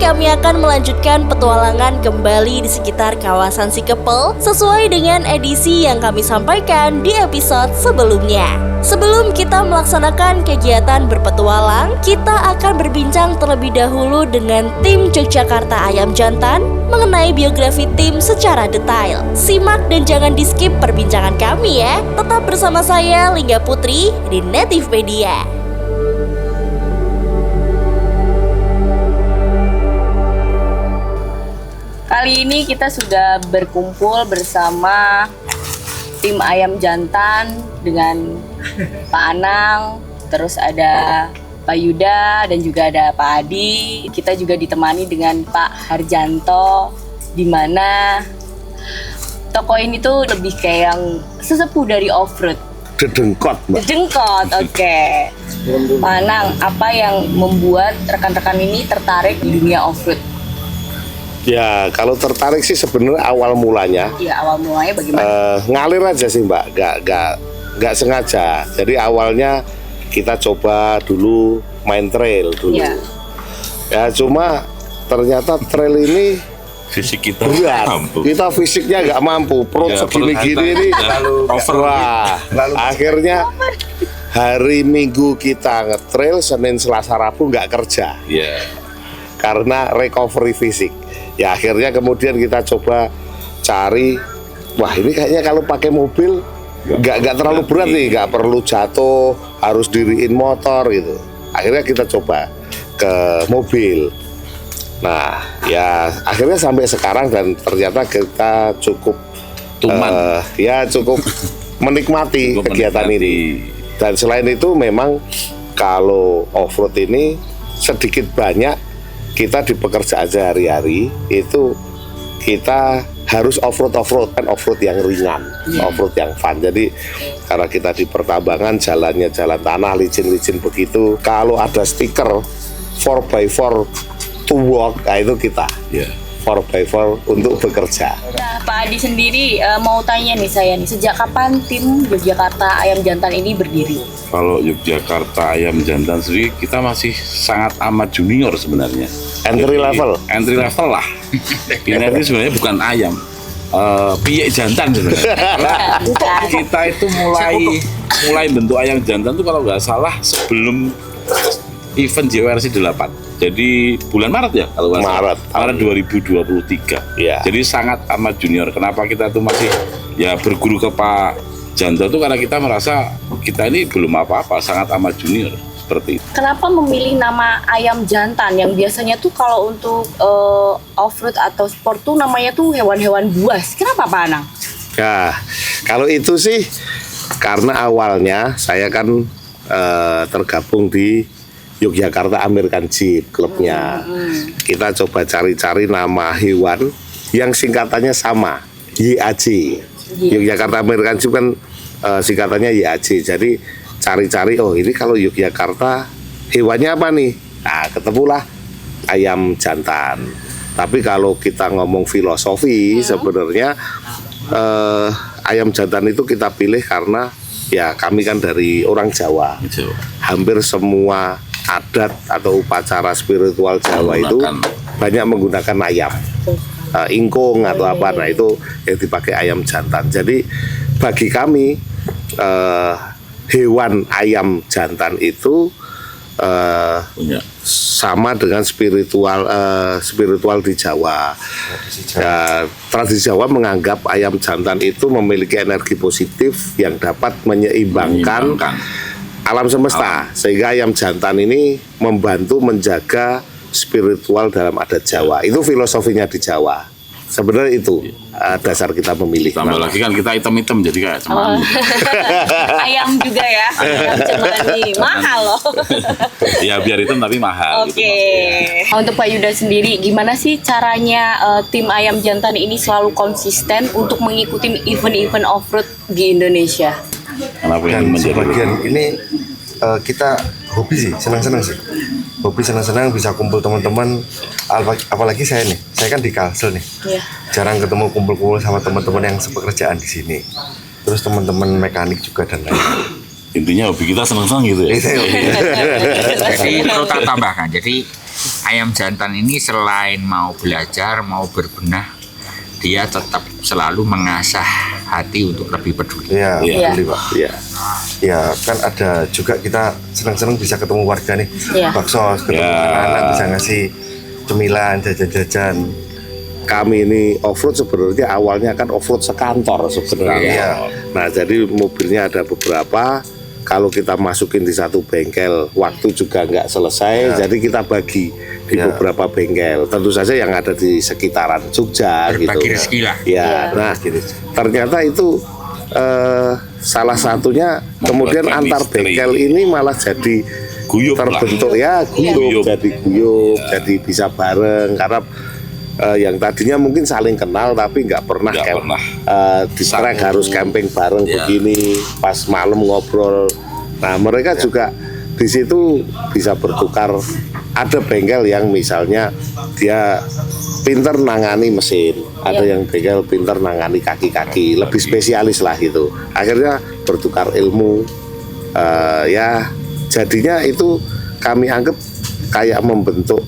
kami akan melanjutkan petualangan kembali di sekitar kawasan Sikepel sesuai dengan edisi yang kami sampaikan di episode sebelumnya. Sebelum kita melaksanakan kegiatan berpetualang, kita akan berbincang terlebih dahulu dengan tim Yogyakarta Ayam Jantan mengenai biografi tim secara detail. Simak dan jangan di-skip perbincangan kami ya. Tetap bersama saya Lingga Putri di Netivedia. Kali ini kita sudah berkumpul bersama tim Ayam Jantan dengan Pak Anang, terus ada Pak Yuda dan juga ada Pak Adi. Kita juga ditemani dengan Pak Harjanto, di mana toko ini tuh lebih kayak yang sesepuh dari off-road. Dedengkot, Mbak. Dedengkot, oke. Pak Anang, apa yang membuat rekan-rekan ini tertarik di dunia off-road? Ya, kalau tertarik sih sebenarnya awal mulanya. Iya, awal mulanya bagaimana? Ngalir aja sih, Mbak. Nggak sengaja. Jadi awalnya kita coba dulu main trail dulu. Iya. Ya, cuma ternyata trail ini Fisik kita berat. mampu. Kita fisiknya nggak mampu. Perut Ya, segini-gini ini. Wah, akhirnya hari Minggu kita ngetrail, Senin, Selasa, Rabu nggak kerja. Ya, Karena recovery fisik. Ya akhirnya kemudian kita coba cari, wah ini kayaknya kalau pakai mobil nggak terlalu berat nih, nggak perlu jatuh, harus diriin motor gitu. Akhirnya kita coba ke mobil. Nah ya akhirnya sampai sekarang dan ternyata kita cukup cukup menikmati kegiatan ini. Dan selain itu memang kalau off-road ini sedikit banyak kita di pekerjaan sehari-hari itu kita harus off-road kan off-road yang ringan, off-road yang fun. Jadi karena kita di pertambangan jalannya jalan tanah licin-licin begitu, kalau ada stiker 4x4 to walk, nah itu kita 4x4 untuk bekerja. Nah, Pak Adi sendiri mau tanya nih saya nih, sejak kapan tim Yogyakarta Ayam Jantan ini berdiri? kalau Yogyakarta Ayam Jantan sendiri kita masih sangat amat junior sebenarnya. Entry level. Entry level lah. Kita ini sebenarnya bukan ayam, piyek jantan sebenarnya. Karena kita itu mulai bentuk Ayam Jantan tuh kalau nggak salah sebelum event JWRC 8. Jadi bulan Maret ya kalau nggak salah. Maret 2023. Ya. Jadi sangat amat junior. Kenapa kita tuh masih ya berguru ke Pak Janto tuh karena kita merasa kita ini belum apa-apa, sangat amat junior seperti itu. Kenapa memilih nama Ayam Jantan yang biasanya tuh kalau untuk off-road atau sport tuh namanya tuh hewan-hewan buas? Kenapa Pak Anang? Ya, kalau itu sih karena awalnya saya kan tergabung di Yogyakarta American Jeep klubnya. Kita coba cari-cari nama hewan yang singkatannya sama, YAJ. Yogyakarta American Jeep kan singkatannya YAJ. Jadi cari-cari, oh ini kalau Yogyakarta hewannya apa nih? Nah, ketemulah Ayam Jantan. Tapi kalau kita ngomong filosofi sebenarnya Ayam Jantan itu kita pilih karena ya kami kan dari orang Jawa. Hampir semua adat atau upacara spiritual Jawa itu banyak menggunakan ayam, ingkung atau apa. Nah itu yang dipakai Ayam Jantan. Jadi bagi kami hewan Ayam Jantan itu sama dengan spiritual di Jawa. Tradisi Jawa menganggap Ayam Jantan itu memiliki energi positif yang dapat menyeimbangkan alam semesta, sehingga Ayam Jantan ini membantu menjaga spiritual dalam adat Jawa. Itu filosofinya di Jawa. Sebenarnya itu dasar kita memilih. Tambah lagi kan kita hitam-hitam jadi kayak cemani. Ayam juga ya, ayam cemani, mahal loh. Ya biar hitam tapi mahal. Oke. Untuk Pak Yuda sendiri, gimana sih caranya tim Ayam Jantan ini selalu konsisten untuk mengikuti event-event off-road di Indonesia? Kenapa Dan yang menjadi sebagian ini kita hobi sih, senang-senang sih. Hobi senang-senang bisa kumpul teman-teman. Apalagi saya nih, saya kan di Kalsel nih. Iya. Jarang ketemu kumpul-kumpul sama teman-teman yang sepekerjaan di sini. Terus teman-teman mekanik juga dan lain-lain. intinya hobi kita senang-senang gitu ya. Ini saya hobi. Jadi perlu tak tambahkan. Jadi ayam jantan ini selain mau belajar, mau berbenah, dia tetap selalu mengasah hati untuk lebih peduli. Iya, Iya. peduli Pak. Iya. Ya kan ada juga kita senang-senang bisa ketemu warga nih, Iya. bakso, ketemu Ya. anak-anak bisa ngasih cemilan, jajan-jajan. Kami ini off-road sebenarnya awalnya kan off-road sekantor sebenarnya. Iya. Nah, jadi mobilnya ada beberapa. Kalau kita masukin di satu bengkel, waktu juga nggak selesai. Ya. Jadi kita bagi di Ya. beberapa bengkel. Tentu saja yang ada di sekitaran Jogja Berbagi gitu. rezeki lah. Ya, nah Gini. ternyata itu salah satunya kemudian Membuat antar chemistry. bengkel ini malah jadi Guyup lah. terbentuk ya guyup, Guyup. jadi guyup, jadi bisa bareng karena yang tadinya mungkin saling kenal tapi nggak pernah Nggak pernah. di track Satu. harus camping bareng Ya. begini pas malam ngobrol. Nah mereka juga di situ bisa bertukar. Ada bengkel yang misalnya dia pinter nangani mesin, ada yang bengkel pinter nangani kaki-kaki, lebih spesialis lah gitu. Akhirnya bertukar ilmu, ya jadinya itu kami anggap kayak membentuk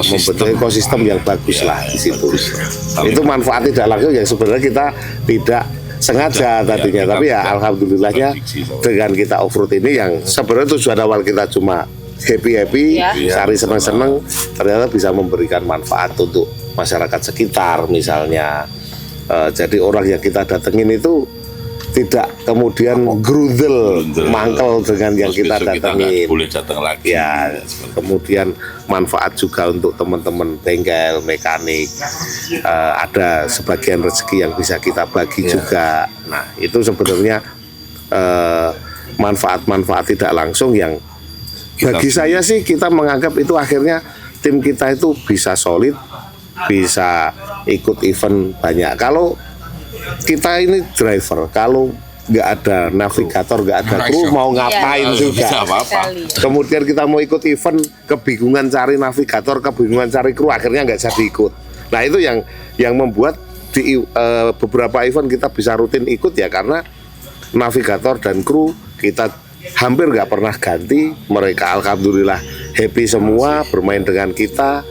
membentuk ekosistem yang bagus lah di situ. Itu manfaat tidak langsung yang sebenarnya kita tidak sengaja tadinya, kita tapi ya tidak alhamdulillahnya prediksi. dengan kita off-road ini yang sebenarnya tujuan awal kita cuma happy-happy, Ya. cari seneng-seneng, ternyata bisa memberikan manfaat untuk masyarakat sekitar misalnya. Jadi orang yang kita datengin itu tidak kemudian grudel, mangkel dengan yang Terus kita besok nggak datengin. boleh datang lagi. Ya, kemudian manfaat juga untuk teman-teman bengkel, mekanik. Ada sebagian rezeki yang bisa kita bagi juga. Nah, itu sebenarnya manfaat-manfaat tidak langsung yang bagi saya sih kita menganggap itu akhirnya tim kita itu bisa solid, bisa ikut event banyak. Kalau kita ini driver, kalau nggak ada navigator, nggak ada kru, mau ngapain Iya. juga. Bisa apa-apa. Sekali. Kemudian kita mau ikut event, kebingungan cari navigator, kebingungan cari kru, akhirnya nggak jadi ikut. Nah itu yang membuat di beberapa event kita bisa rutin ikut ya karena navigator dan kru kita hampir nggak pernah ganti. Mereka alhamdulillah happy semua bermain dengan kita.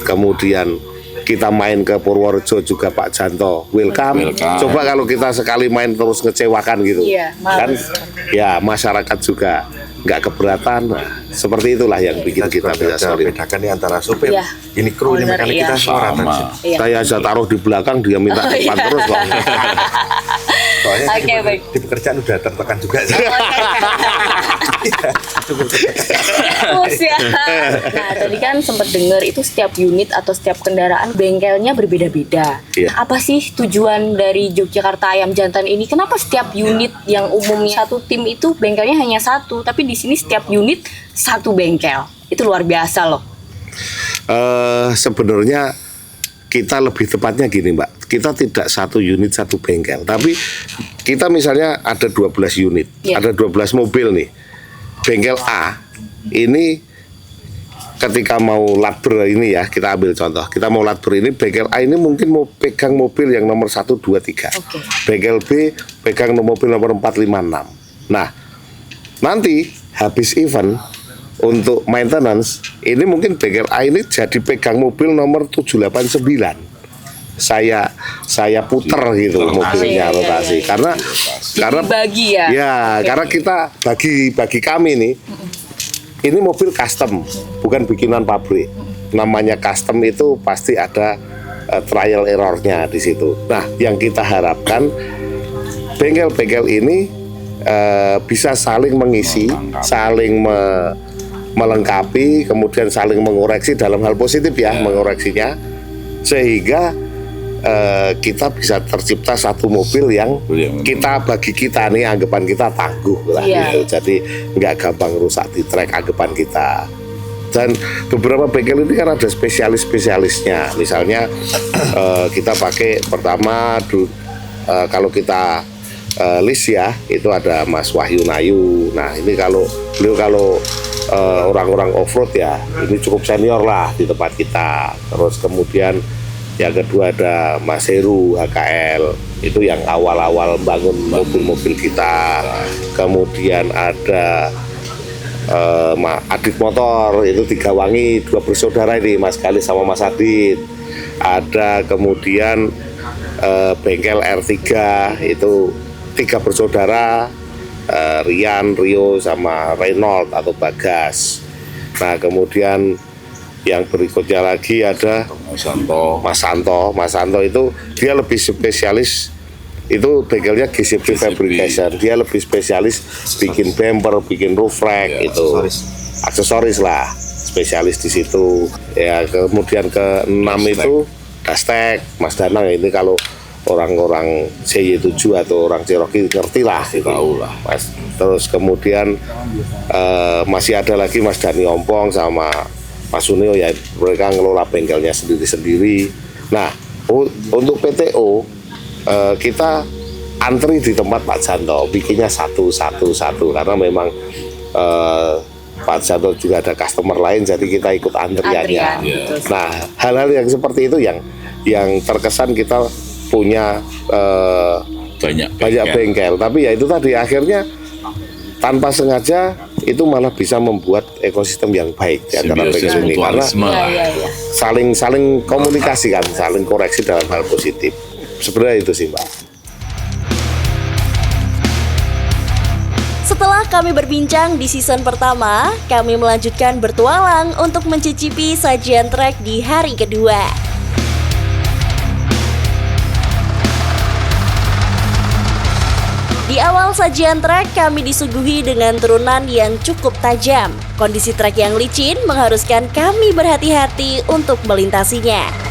Kemudian kita main ke Purworejo juga Pak Janto welcome. Coba kalau kita sekali main terus ngecewakan gitu, Iya, kan males. ya masyarakat juga nggak keberatan. Nah, seperti itulah yang bikin kita bisa bisa solid. bedakan nih antara supir, Iya. ini kru, ini Owner, mekanik iya. kita semua rata Sama. sih. Iya. Saya aja taruh di belakang, dia minta Oh, depan iya. terus kok. Soalnya Oke, baik. di pekerjaan udah tertekan juga sih. Terus ya. Nah, tadi kan sempat dengar itu setiap unit atau setiap kendaraan bengkelnya berbeda-beda. Iya. Apa sih tujuan dari Yogyakarta Ayam Jantan ini? Kenapa setiap unit yang umumnya satu tim itu bengkelnya hanya satu, tapi di sini setiap unit satu bengkel? Itu luar biasa loh. Sebenarnya kita lebih tepatnya gini Mbak, kita tidak satu unit satu bengkel, tapi kita misalnya ada 12 unit, Iya. ada 12 mobil nih. Bengkel A ini ketika mau latber ini ya, kita ambil contoh, kita mau latber ini, bengkel A ini mungkin mau pegang mobil yang nomor 1, 2, 3. Oke. Bengkel B pegang mobil nomor 4, 5, 6. Nah, nanti habis event untuk maintenance ini mungkin bengkel A ini jadi pegang mobil nomor 789. Saya puter gitu mobilnya Iya, iya, rotasi iya. karena Dibagi ya? Ya, Oke. karena kita bagi kami nih ini mobil custom, bukan bikinan pabrik. Namanya custom itu pasti ada trial errornya di situ. Nah, yang kita harapkan bengkel-bengkel ini bisa saling mengisi, saling melengkapi, kemudian saling mengoreksi dalam hal positif ya, mengoreksinya, sehingga kita bisa tercipta satu mobil yang kita bagi kita nih anggapan kita tangguh lah Iya. gitu. Jadi nggak gampang rusak di trek anggapan kita. Dan beberapa bengkel ini kan ada spesialis-spesialisnya. Misalnya kita pakai pertama kalau kita list ya, itu ada Mas Wahyu Nayu. Nah ini kalau orang-orang off-road ya, ini cukup senior lah di tempat kita. Terus kemudian yang kedua ada Mas Heru HKL, itu yang awal-awal bangun mobil-mobil kita. Kemudian ada Adit Motor itu 3 Wangi, 2 bersaudara ini Mas Kali sama Mas Adit. Ada kemudian bengkel R3 itu 3 bersaudara, Rian, Rio sama Reynold atau Bagas. Nah kemudian yang berikutnya lagi ada Mas Santo itu dia lebih spesialis, itu bengkelnya GCP Fabrication, dia lebih spesialis bikin bumper, bikin roof rack, itu aksesoris lah, spesialis di situ. Ya kemudian ke-6 itu Dastek Mas Danang, ini kalau orang-orang CY7 atau orang Cherokee ngerti lah gitu. Tahu lah. Mas. Terus kemudian masih ada lagi Mas Dani Ompong sama Mas Sunio, ya mereka ngelola bengkelnya sendiri-sendiri. Nah untuk PTO kita antri di tempat Pak Janto, bikinnya satu karena memang Pak Janto juga ada customer lain, jadi kita ikut antriannya. Nah hal-hal yang seperti itu yang terkesan kita punya banyak bengkel, tapi ya itu tadi akhirnya tanpa sengaja itu malah bisa membuat ekosistem yang baik di antara bengkel ini, karena saling komunikasi kan, saling koreksi dalam hal positif. Sebenarnya itu sih Mbak. Setelah kami berbincang di season pertama, kami melanjutkan bertualang untuk mencicipi sajian trek di hari kedua. Di awal sajian trek, kami disuguhi dengan turunan yang cukup tajam. Kondisi trek yang licin mengharuskan kami berhati-hati untuk melintasinya.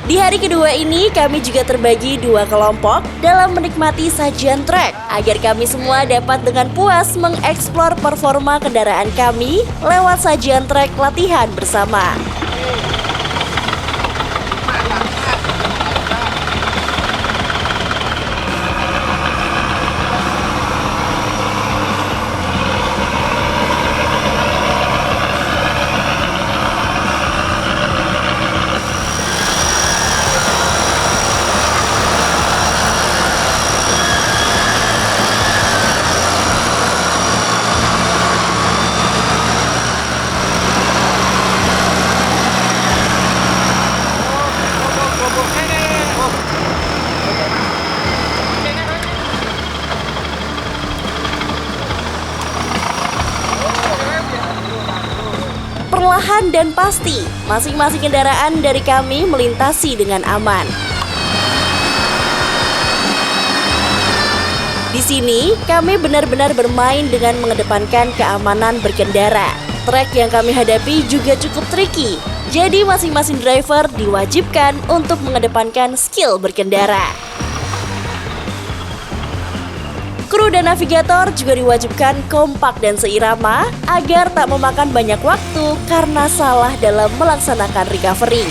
Di hari kedua ini kami juga terbagi 2 kelompok dalam menikmati sajian trek agar kami semua dapat dengan puas mengeksplor performa kendaraan kami lewat sajian trek latihan bersama. Perlahan dan pasti, masing-masing kendaraan dari kami melintasi dengan aman. Di sini, kami benar-benar bermain dengan mengedepankan keamanan berkendara. Trek yang kami hadapi juga cukup tricky, jadi masing-masing driver diwajibkan untuk mengedepankan skill berkendara. Kru dan navigator juga diwajibkan kompak dan seirama agar tak memakan banyak waktu karena salah dalam melaksanakan recovery.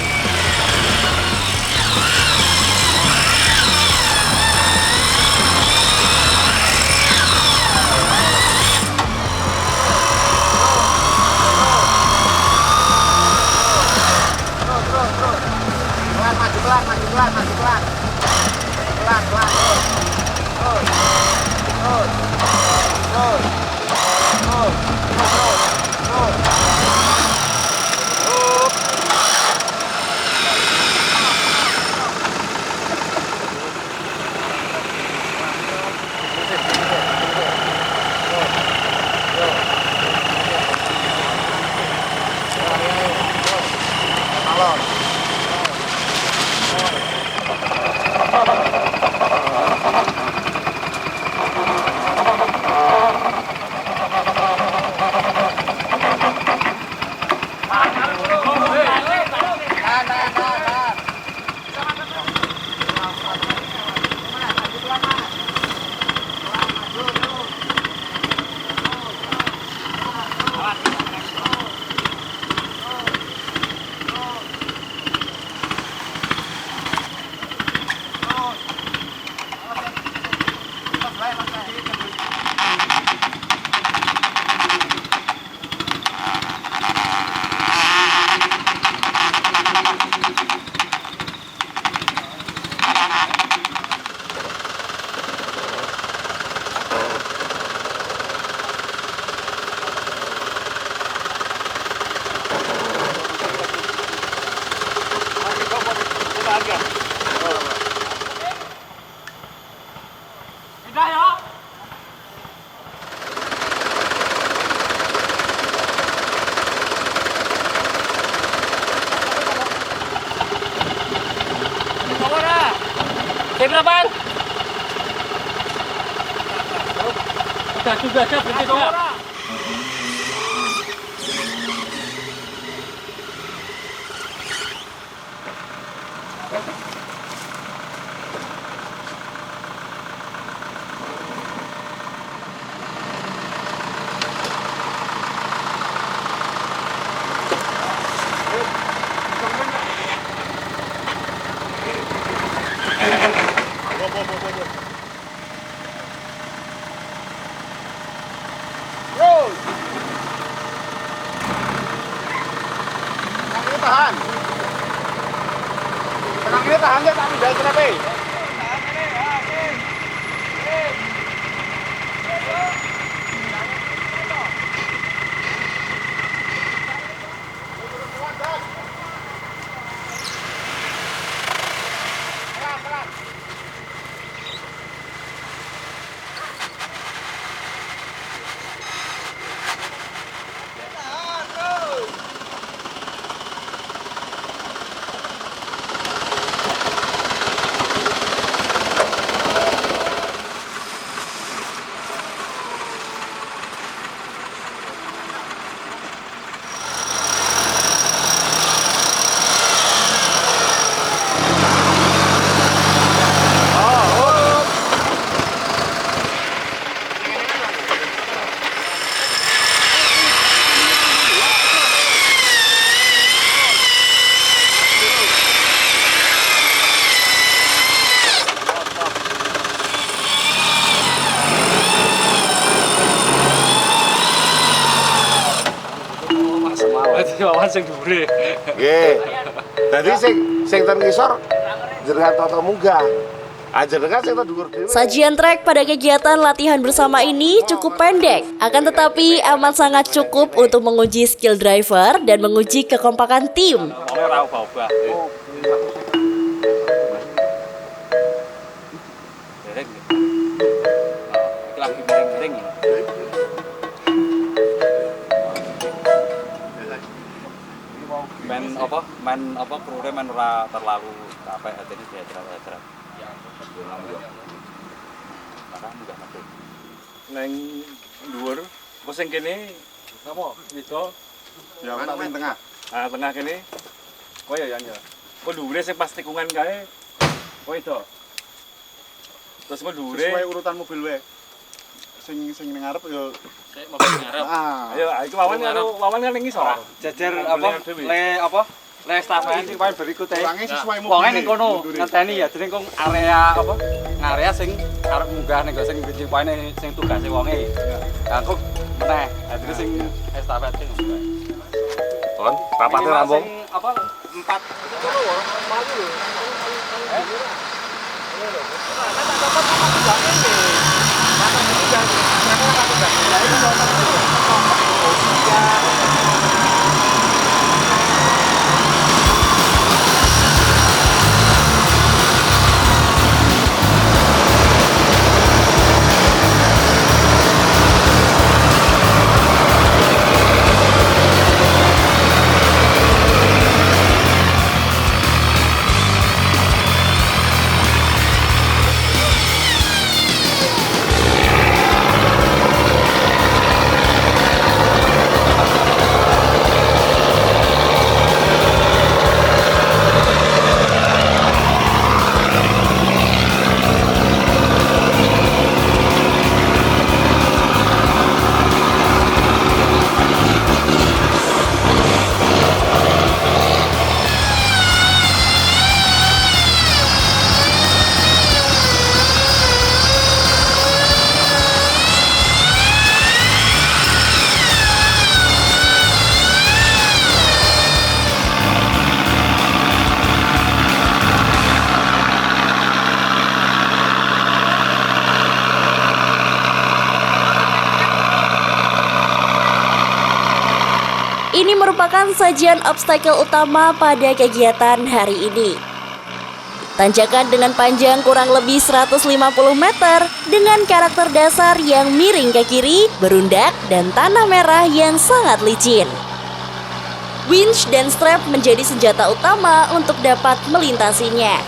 berapaan? Sudah, berhenti sudah. Tenang ini tahan ya, tak pindah kenapa? Nggih. Dadi sing ten ngisor jenengan toto munggah. Jenengan sing ten dhuwur dhewe. Sajian trek pada kegiatan latihan bersama ini cukup pendek, akan tetapi amat sangat cukup untuk menguji skill driver dan menguji kekompakan tim. main krunya main ora terlalu capek jadi diajar-ajar. Maka mudah mati. Neng dhuwur, apa sing kene apa itu? Ya main tengah. Ah tengah kene. Oh ya ya. Kok dhuwure sing pas tikungan kae. Oh itu. Terus kok dhuwure sesuai urutan mobil wae. Sing ning ngarep ya sik mobil ngarep. Ayo iku wawan kan ning isor. Jejer le stafet sing paling berikute. Wong ning kono ngenteni ya jeneng kok area sing arep munggah ning sing sing paene sing tugase wonge. Lah kok meneh. Dadi sing estafet sing munggah. Pon, rapate rampung. 4 itu lho, maju lho. Ini merupakan sajian obstacle utama pada kegiatan hari ini. Tanjakan dengan panjang kurang lebih 150 meter dengan karakter dasar yang miring ke kiri, berundak, dan tanah merah yang sangat licin. Winch dan strap menjadi senjata utama untuk dapat melintasinya.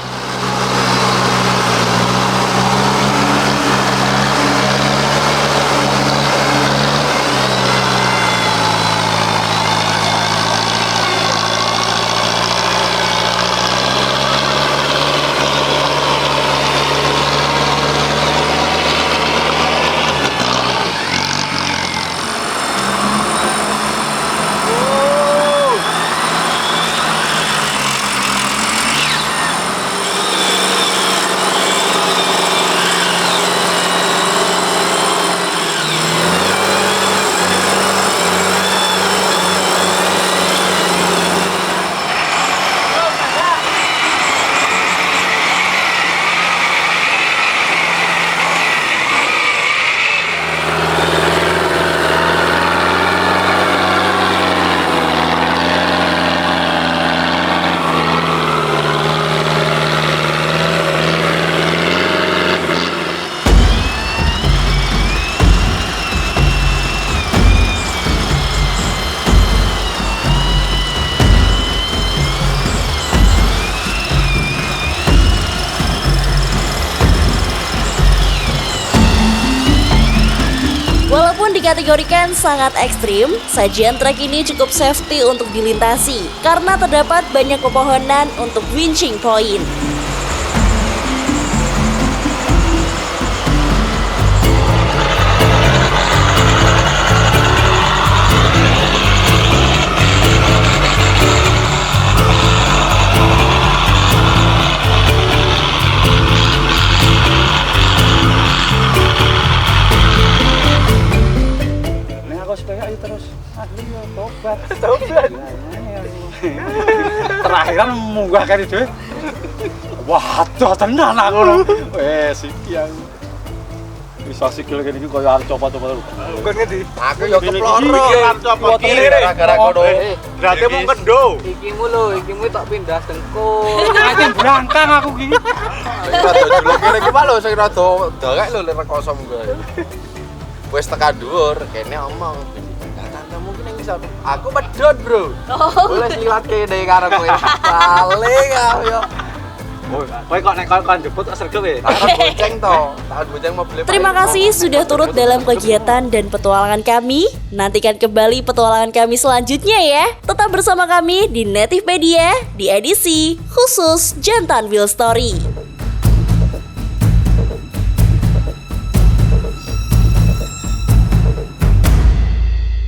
dikategorikan sangat ekstrim, sajian trek ini cukup safety untuk dilintasi karena terdapat banyak pepohonan untuk winching point. Terakhiran munggah kan itu. Waduh, tenan aku lho. Wes iki aku. Bisa sikil kene iki koyo arep coba-coba lho. Bukan ngendi? Aku yo keploro arep coba kiri gara-gara kono. Berarti mung kendo. Ikimu lho, ikimu tak pindah dengkul. Ati brangkang aku iki. Rada jelek kene iki Pak lho, sing rada dewek lho lek rekoso munggah. Wis tekan dhuwur, kene omong. Mungkin yang bisa aku medot bro boleh silat kene karo kowe paling yo Kowe kok nek kon jebut kok sregep e. takon bonceng to takon bonceng mobil Terima kasih sudah turut dalam kegiatan dan petualangan kami. Nantikan kembali petualangan kami selanjutnya ya. Tetap bersama kami di Netivepedia di edisi khusus Jantan Wheel Story.